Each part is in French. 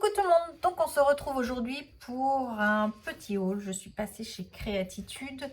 Coucou tout le monde, donc on se retrouve aujourd'hui pour un petit haul. Je suis passée chez Créatitude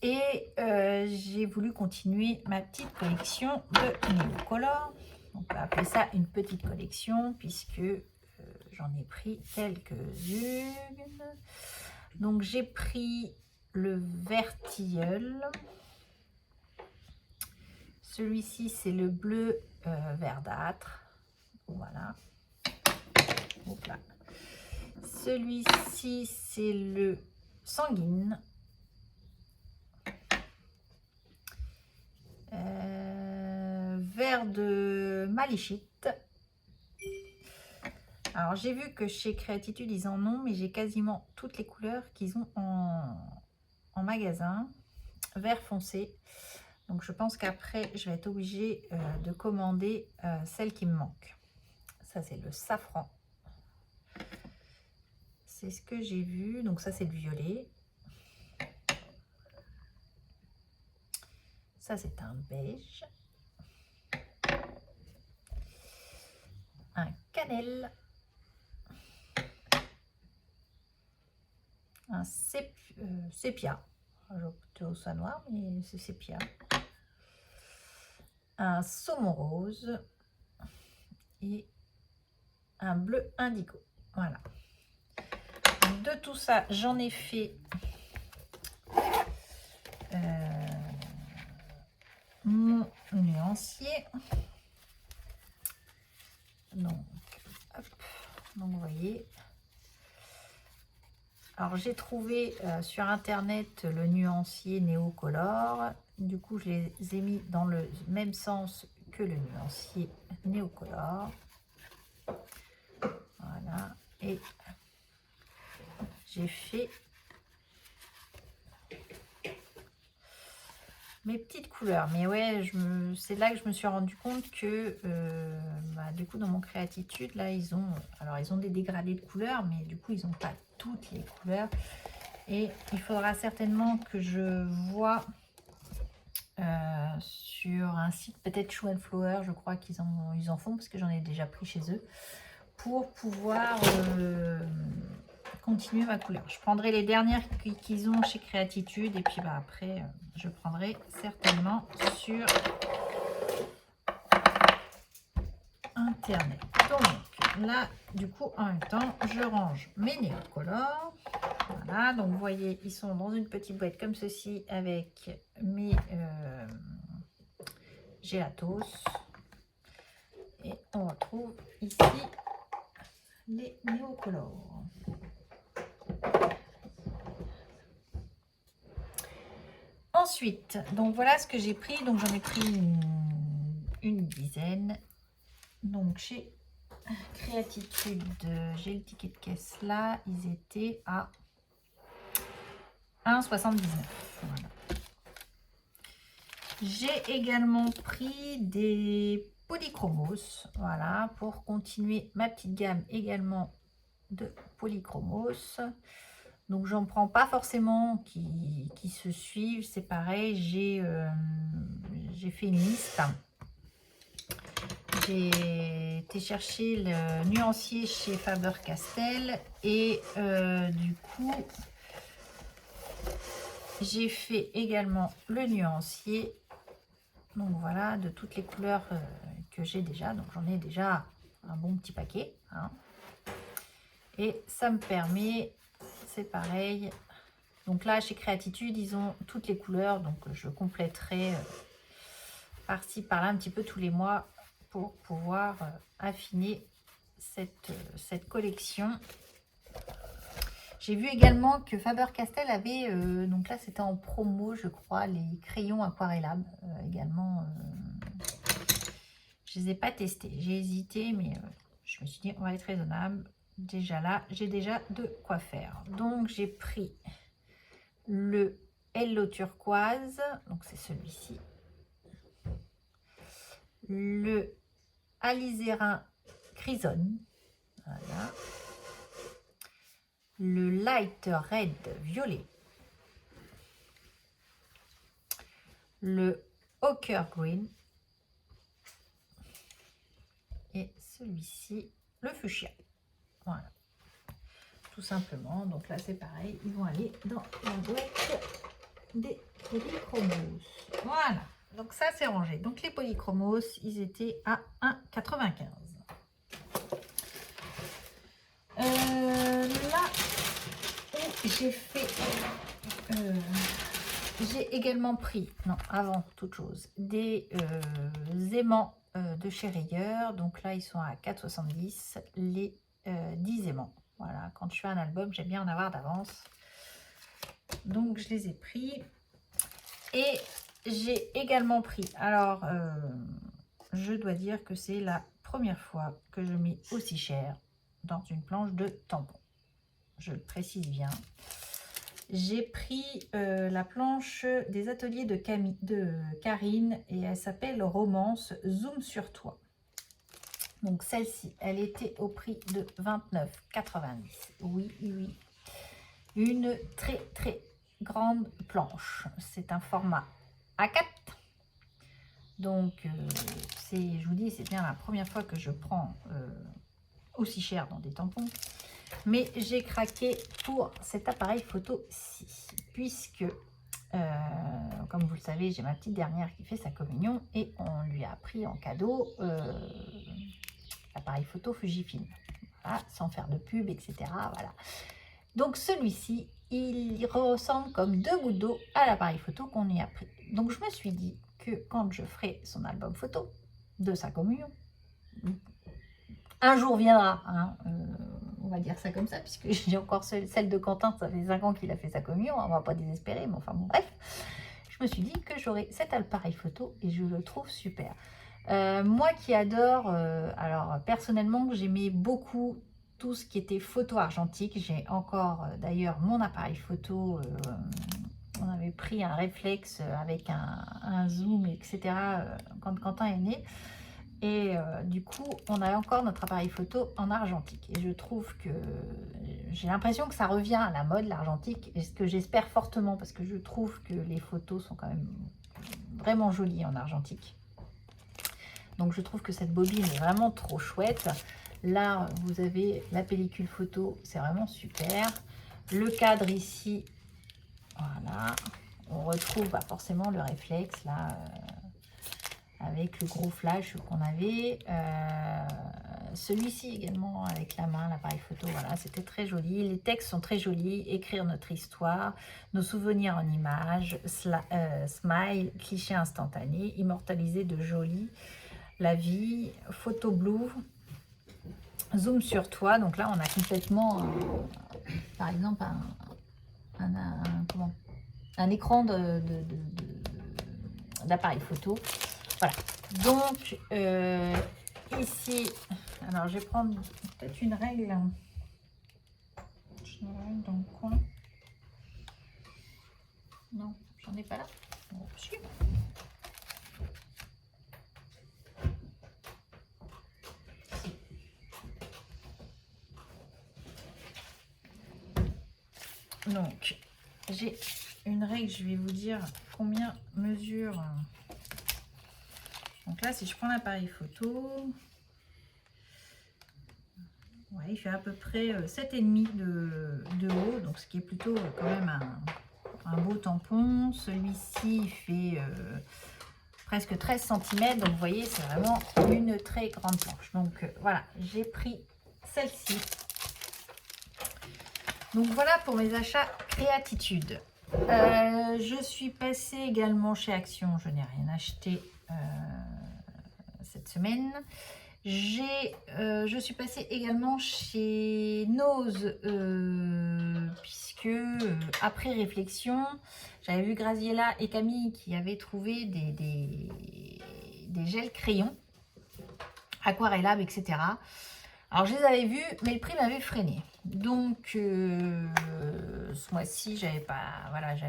j'ai voulu continuer ma petite collection de Neocolor. On peut appeler ça une petite collection puisque j'en ai pris quelques-unes. Donc j'ai pris le Vertilleul. Celui-ci c'est le bleu verdâtre. Voilà. Hop là. Celui-ci, c'est le sanguine. Vert de Malichite. Alors, j'ai vu que chez Créatitude, ils en ont, mais j'ai quasiment toutes les couleurs qu'ils ont en magasin. Vert foncé. Donc, je pense qu'après, je vais être obligée de commander celle qui me manque. Ça, c'est le safran. C'est ce que j'ai vu. Donc ça, c'est le violet. Ça, c'est un beige. Un cannelle. Un sépia. J'ai plutôt ça noir, mais c'est sépia. Un saumon rose. Et un bleu indigo. Voilà. De tout ça, j'en ai fait mon nuancier. Donc, hop. Donc vous voyez. Alors j'ai trouvé sur internet le nuancier Neocolor. Du coup, je les ai mis dans le même sens que le nuancier Neocolor. Voilà. Et j'ai fait mes petites couleurs. Mais ouais, c'est là que je me suis rendu compte que du coup dans mon Créatitude, là ils ont des dégradés de couleurs, mais du coup ils n'ont pas toutes les couleurs. Et il faudra certainement que je vois sur un site, peut-être Show and Flower, je crois qu'ils en font, parce que j'en ai déjà pris chez eux, pour pouvoir continuer ma couleur. Je prendrai les dernières qu'ils ont chez Créatitude, et puis après je prendrai certainement sur internet. Donc là, du coup, en même temps, je range mes Neocolor. Voilà, donc vous voyez, ils sont dans une petite boîte comme ceci avec mes Gelatos. Et on retrouve ici les Neocolor. Ensuite, donc voilà ce que j'ai pris. Donc j'en ai pris une dizaine. Donc chez Créatitude, j'ai le ticket de caisse là. Ils étaient à 1,79. Voilà. J'ai également pris des polychromos. Voilà, pour continuer ma petite gamme également de polychromos. Donc j'en prends pas forcément qui se suivent, c'est pareil, j'ai fait une liste. J'ai été chercher le nuancier chez Faber-Castell et du coup j'ai fait également le nuancier. Donc voilà, de toutes les couleurs que j'ai déjà. Donc j'en ai déjà un bon petit paquet. Hein. Et ça me permet, c'est pareil. Donc là, chez Créatitude, ils ont toutes les couleurs. Donc je compléterai par-ci, par-là, un petit peu tous les mois pour pouvoir affiner cette collection. J'ai vu également que Faber-Castell avait, donc là c'était en promo, je crois, les crayons aquarellables également. Je ne les ai pas testés, j'ai hésité, mais je me suis dit on va être raisonnable. Déjà là, j'ai déjà de quoi faire. Donc j'ai pris le Hello Turquoise, donc c'est celui-ci. Le Alizarin Chrysone, voilà. Le Light Red Violet. Le Ochre Green. et celui-ci, le fuchsia. Voilà. Tout simplement. Donc là, c'est pareil. Ils vont aller dans la boîte des polychromos. Voilà. Donc ça, c'est rangé. Donc les polychromos, ils étaient à 1,95. Là où j'ai fait... j'ai également pris, non, avant toute chose, des aimants de chez Rayeur. Donc là, ils sont à 4,70. Les 10 aimants. Voilà, quand je fais un album, j'aime bien en avoir d'avance. Donc, je les ai pris. Et j'ai également pris, alors, je dois dire que c'est la première fois que je mets aussi cher dans une planche de tampons. Je le précise bien. J'ai pris la planche des ateliers de Karine et elle s'appelle Romance Zoom sur toi. Donc celle-ci, elle était au prix de 29,90. Oui, oui. Une très très grande planche. C'est un format A4. Donc je vous dis, c'est bien la première fois que je prends aussi cher dans des tampons. Mais j'ai craqué pour cet appareil photo-ci. Puisque, comme vous le savez, j'ai ma petite dernière qui fait sa communion. Et on lui a pris en cadeau l'appareil photo Fujifilm. Voilà, sans faire de pub, etc. Voilà. Donc celui-ci, il ressemble comme deux gouttes d'eau à l'appareil photo qu'on y a pris. Donc je me suis dit que quand je ferai son album photo de sa communion, un jour viendra, hein, on va dire ça comme ça, puisque j'ai encore celle de Quentin, ça fait 5 ans qu'il a fait sa communion, on va pas désespérer, mais enfin bon, bref. Je me suis dit que j'aurais cet appareil photo et je le trouve super. Moi qui adore, alors personnellement j'aimais beaucoup tout ce qui était photo argentique. J'ai encore d'ailleurs mon appareil photo, on avait pris un réflexe avec un zoom, etc. Quand Quentin est né. Et du coup, on a encore notre appareil photo en argentique. Et je trouve que j'ai l'impression que ça revient à la mode, l'argentique. Et ce que j'espère fortement, parce que je trouve que les photos sont quand même vraiment jolies en argentique. Donc je trouve que cette bobine est vraiment trop chouette. Là, vous avez la pellicule photo, c'est vraiment super. Le cadre ici, voilà. On retrouve forcément le réflexe là, avec le gros flash qu'on avait. Celui-ci également avec la main, l'appareil photo, voilà, c'était très joli. Les textes sont très jolis. Écrire notre histoire, nos souvenirs en images, smile, cliché instantané, immortalisé de joli. La vie, photo blue, zoom sur toi. Donc là, on a complètement, par exemple, un écran d'appareil photo. Voilà. Donc, ici, alors je vais prendre peut-être une règle. J'en ai une dans le coin. Non, j'en ai pas là. Bon, donc, j'ai une règle, je vais vous dire combien mesure. Donc là, si je prends l'appareil photo, ouais, il fait à peu près 7,5 de haut, donc ce qui est plutôt quand même un beau tampon. Celui-ci fait presque 13 cm, donc vous voyez, c'est vraiment une très grande planche. Donc voilà, j'ai pris celle-ci. Donc voilà pour mes achats créatitude. Je suis passée également chez Action, je n'ai rien acheté cette semaine. Je suis passée également chez Nose, puisque après réflexion, j'avais vu Graziella et Camille qui avaient trouvé des gels crayons, Aquarellab, etc. Alors, je les avais vus, mais le prix m'avait freiné. Donc, ce mois-ci, j'avais pas... Voilà, je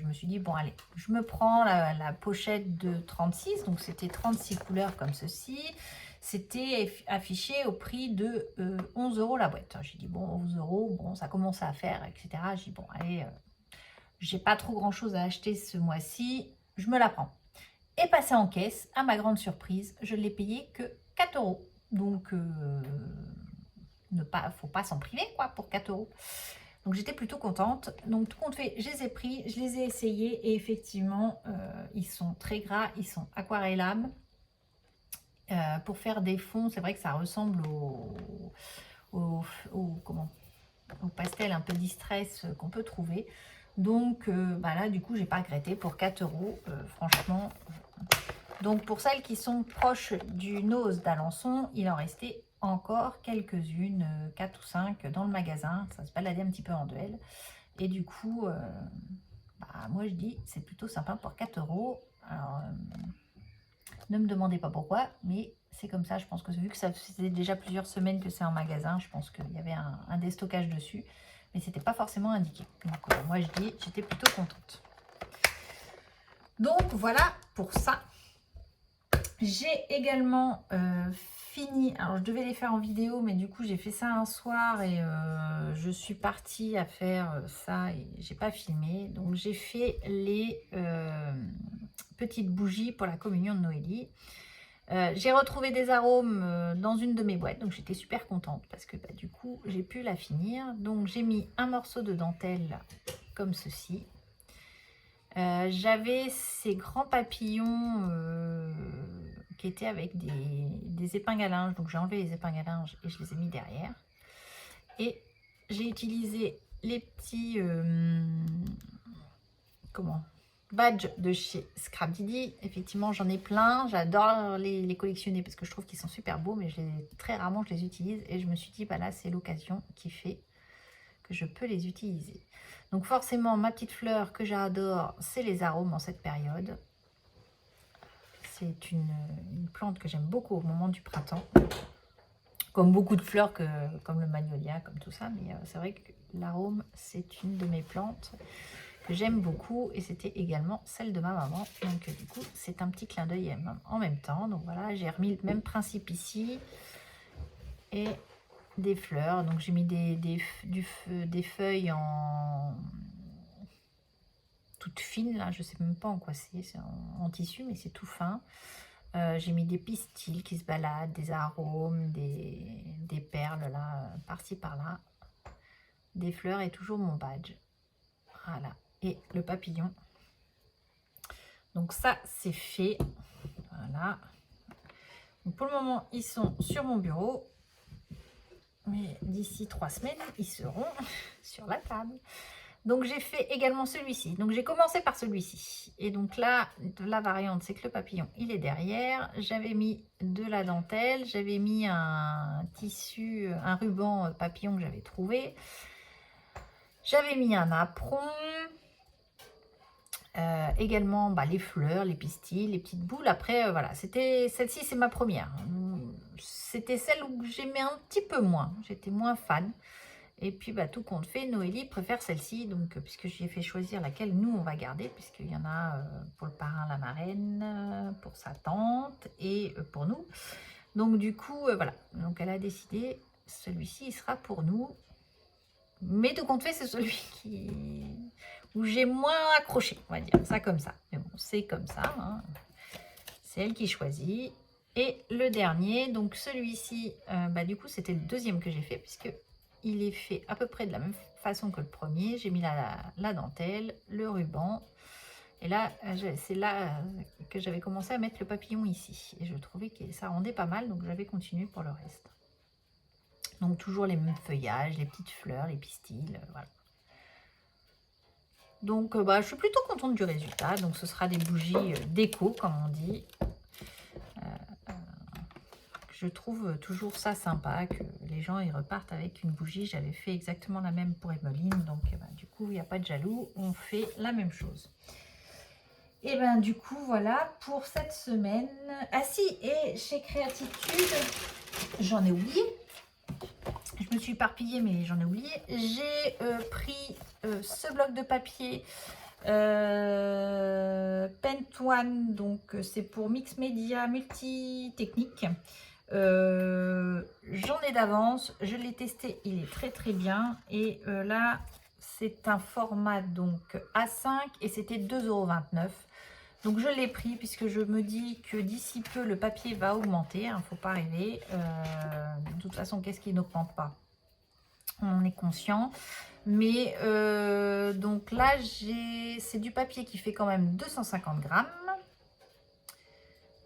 me suis dit, bon, allez, je me prends la pochette de 36. Donc, c'était 36 couleurs comme ceci. C'était affiché au prix de 11 € la boîte. J'ai dit, bon, 11 €, bon, ça commence à faire, etc. J'ai dit, bon, allez, j'ai pas trop grand-chose à acheter ce mois-ci. Je me la prends. Et passé en caisse, à ma grande surprise, je ne l'ai payé que 4 €. Donc, faut pas s'en priver, quoi, pour 4 euros. Donc, j'étais plutôt contente. Donc, tout compte fait, je les ai pris, je les ai essayés. Et effectivement, ils sont très gras, ils sont aquarellables. Pour faire des fonds, c'est vrai que ça ressemble comment, au pastel un peu distress qu'on peut trouver. Donc, là, du coup, j'ai pas regretté pour 4 euros, franchement. Donc, pour celles qui sont proches du Nose d'Alençon, il en restait encore quelques-unes, 4 ou 5 dans le magasin. Ça se baladait un petit peu en duel. Et du coup, moi, je dis, c'est plutôt sympa pour 4 euros. Alors, ne me demandez pas pourquoi, mais c'est comme ça. Je pense que vu que ça faisait déjà plusieurs semaines que c'est en magasin, je pense qu'il y avait un déstockage dessus. Mais c'était pas forcément indiqué. Donc, moi, je dis, j'étais plutôt contente. Donc, voilà pour ça. J'ai également fini, alors je devais les faire en vidéo, mais du coup j'ai fait ça un soir et je suis partie à faire ça et j'ai pas filmé. Donc j'ai fait les petites bougies pour la communion de Noélie. J'ai retrouvé des arômes dans une de mes boîtes, donc j'étais super contente parce que du coup j'ai pu la finir. Donc j'ai mis un morceau de dentelle comme ceci. J'avais ces grands papillons qui étaient avec des épingles à linge. Donc j'ai enlevé les épingles à linge et je les ai mis derrière. Et j'ai utilisé les petits badges de chez Scrap Didi. Effectivement, j'en ai plein. J'adore les collectionner parce que je trouve qu'ils sont super beaux. Mais très rarement, je les utilise. Et je me suis dit, là, c'est l'occasion qui fait que je peux les utiliser. Donc forcément, ma petite fleur que j'adore, c'est les arômes en cette période. C'est une plante que j'aime beaucoup au moment du printemps. Comme beaucoup de fleurs, comme le magnolia, comme tout ça. Mais c'est vrai que l'arôme, c'est une de mes plantes que j'aime beaucoup. Et c'était également celle de ma maman. Donc du coup, c'est un petit clin d'œil en même temps. Donc voilà, j'ai remis le même principe ici. Et des fleurs. Donc j'ai mis des feuilles en toute fine là, je sais même pas en quoi c'est en tissu, mais c'est tout fin. J'ai mis des pistils qui se baladent, des arômes, des perles là, par-ci par-là, des fleurs et toujours mon badge. Voilà, et le papillon. Donc ça c'est fait. Voilà. Donc pour le moment ils sont sur mon bureau, mais d'ici 3 semaines ils seront sur la table. Donc j'ai fait également celui-ci. Donc j'ai commencé par celui-ci. Et donc là, la variante, c'est que le papillon, il est derrière. J'avais mis de la dentelle. J'avais mis un tissu, un ruban papillon que j'avais trouvé. J'avais mis un apron. Également les fleurs, les pistils, les petites boules. Après, voilà, celle-ci, c'est ma première. C'était celle où j'aimais un petit peu moins. J'étais moins fan. Et puis, tout compte fait, Noélie préfère celle-ci, donc puisque j'ai fait choisir laquelle nous, on va garder, puisqu'il y en a pour le parrain, la marraine, pour sa tante et pour nous. Donc, du coup, voilà. Donc, elle a décidé, celui-ci, il sera pour nous. Mais tout compte fait, c'est celui où j'ai moins accroché, on va dire ça comme ça. Mais bon, c'est comme ça. Hein. C'est elle qui choisit. Et le dernier, donc celui-ci, du coup, c'était le deuxième que j'ai fait, puisque il est fait à peu près de la même façon que le premier. J'ai mis la dentelle, le ruban. Et là, c'est là que j'avais commencé à mettre le papillon ici. Et je trouvais que ça rendait pas mal, donc j'avais continué pour le reste. Donc toujours les mêmes feuillages, les petites fleurs, les pistils, voilà. Donc je suis plutôt contente du résultat. Donc ce sera des bougies déco, comme on dit. Je trouve toujours ça sympa que les gens ils repartent avec une bougie. J'avais fait exactement la même pour Emeline, donc du coup il n'y a pas de jaloux, on fait la même chose. Et du coup voilà pour cette semaine. Ah si, et chez Créatitude, j'en ai oublié. Je me suis éparpillée mais j'en ai oublié. J'ai pris ce bloc de papier Pentone, donc c'est pour Mix Media Multi-Technique. J'en ai d'avance, je l'ai testé, il est très très bien. Et là c'est un format donc A5 et c'était 2,29 €. Donc je l'ai pris puisque je me dis que d'ici peu le papier va augmenter, il ne faut pas rêver. De toute façon, qu'est-ce qui n'augmente pas? On en est conscient. Mais donc là, c'est du papier qui fait quand même 250 grammes.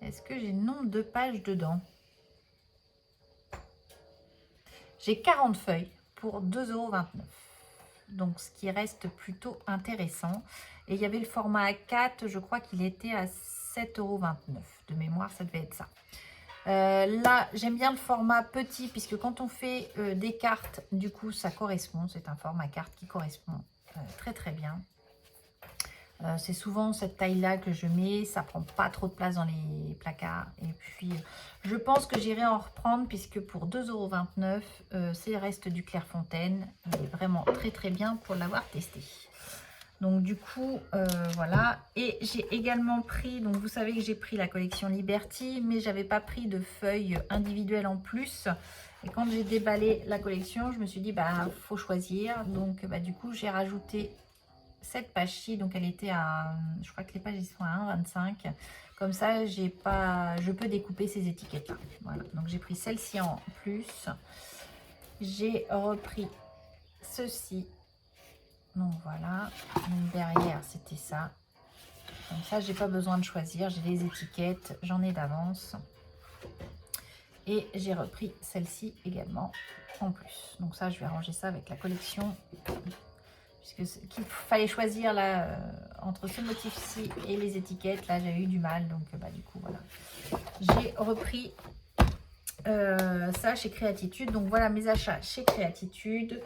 Est-ce que j'ai le nombre de pages dedans? J'ai 40 feuilles pour 2,29 €. Donc ce qui reste plutôt intéressant. Et il y avait le format A4, je crois qu'il était à 7,29 €. De mémoire, ça devait être ça. Là, j'aime bien le format petit, puisque quand on fait des cartes, du coup, ça correspond. C'est un format carte qui correspond très très bien. C'est souvent cette taille-là que je mets. Ça prend pas trop de place dans les placards. Et puis, je pense que j'irai en reprendre, puisque pour 2,29 €, c'est le reste du Clairefontaine. Il est vraiment très très bien pour l'avoir testé. Donc du coup, voilà. Et j'ai également pris, donc vous savez que j'ai pris la collection Liberty, mais j'avais pas pris de feuilles individuelles en plus. Et quand j'ai déballé la collection, je me suis dit, bah, faut choisir. Donc bah, du coup, j'ai rajouté cette page-ci. Donc elle était à, je crois que les pages ils sont à 1,25. Comme ça, je peux découper ces étiquettes-là. Voilà. Donc j'ai pris celle-ci en plus. J'ai repris ceci. Donc voilà, donc derrière c'était ça. Comme ça, j'ai pas besoin de choisir, j'ai les étiquettes, j'en ai d'avance. Et j'ai repris celle-ci également en plus. Donc ça, je vais ranger ça avec la collection. Puisque qu'il fallait choisir là entre ce motif-ci et les étiquettes, là j'ai eu du mal. Donc bah du coup voilà. J'ai repris ça chez Créatitude. Donc voilà mes achats chez Créatitude.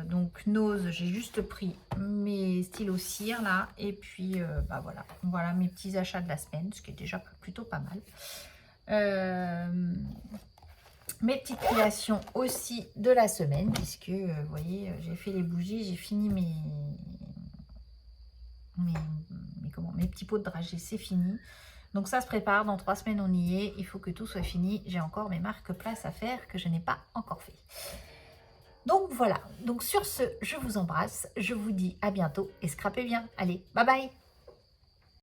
Donc Nose, j'ai juste pris mes stylos cire là, et puis bah voilà mes petits achats de la semaine, ce qui est déjà plutôt pas mal. Mes petites créations aussi de la semaine, puisque vous voyez, j'ai fait les bougies, j'ai fini mes petits pots de dragée, c'est fini. Donc ça se prépare, dans 3 semaines on y est, il faut que tout soit fini. J'ai encore mes marque-places à faire que je n'ai pas encore fait. Donc voilà, donc sur ce, je vous embrasse, je vous dis à bientôt et scrapez bien. Allez, bye bye!